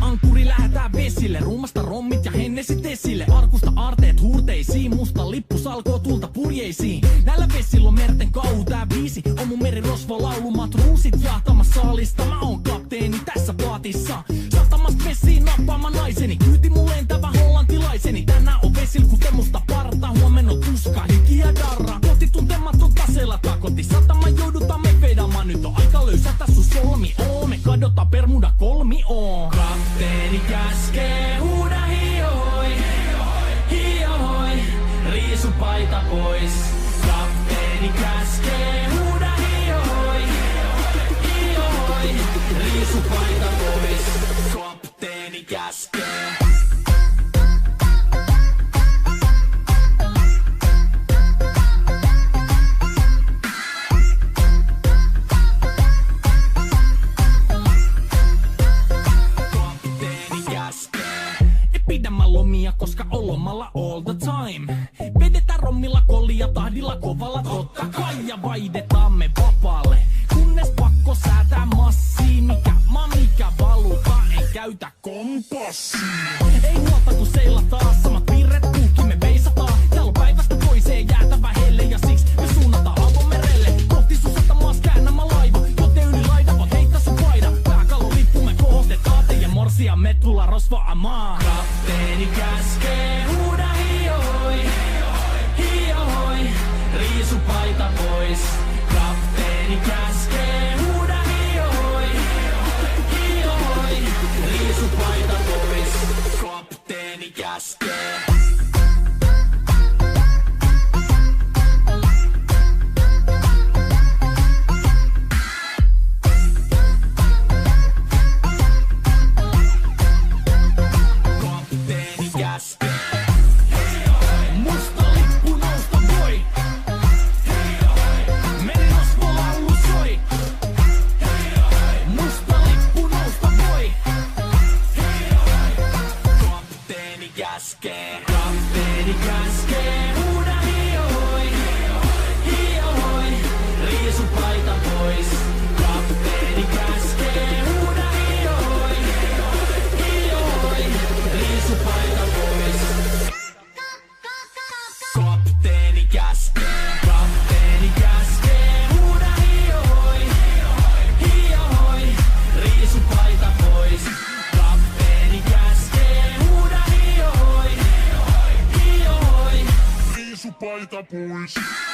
Ankkuri lähetään vesille, ruumasta rommit ja hennesit esille. Arkusta aarteet huurteisiin, musta lippu salkoo tulta purjeisiin. Näillä vesillä on merten kauhu, tää biisi on mun merirosvo laulu. Matruusit jahtamassa saalista, mä oon kapteeni tässä paatissa. Sahtamassa vesiin nappaamaan naiseni, kyyti mun lentävä hollantilaiseni. Tänään on vesil kuten musta parta, huomenna on tuska, hiki ja darra. Koti tuntematon taseella takoti, satama joudutaan me vedamaan. Nyt on aika löysätä sun solmi, me kadotaan Bermuda kolmioon. Kapteeni käskee, huuda hiohoi, hiohoi, riisu paita pois. Kapteeni käskee, huuda hiohoi, hiohoi, riisu paita pois. Kapteeni käskee. Koska on lomalla all the time. Vedetään rommilla kollia tahdilla kovalla totta kai. Ja vaihdetaan me vapaalle, kunnes pakko säätää massiin. Mikä valuta, ei käytä kompassia. Ei huolta kun seilataan, samat piirret puhki me veisataan. Täällä päivästä toiseen jäätävä helle ja siksi me suunnataan avomerelle. Kohti sun satamaas käännämä laiva, joten yli laida voit heittää sun paida. Pääkallon lippu me kohostetaan, teidän morsia me tulla rosvaamaan. Kapteeni käskee, huuda hiohoi, hiohoi, riisu paita pois. Kapteeni käskee, huuda hiohoi, laita pois.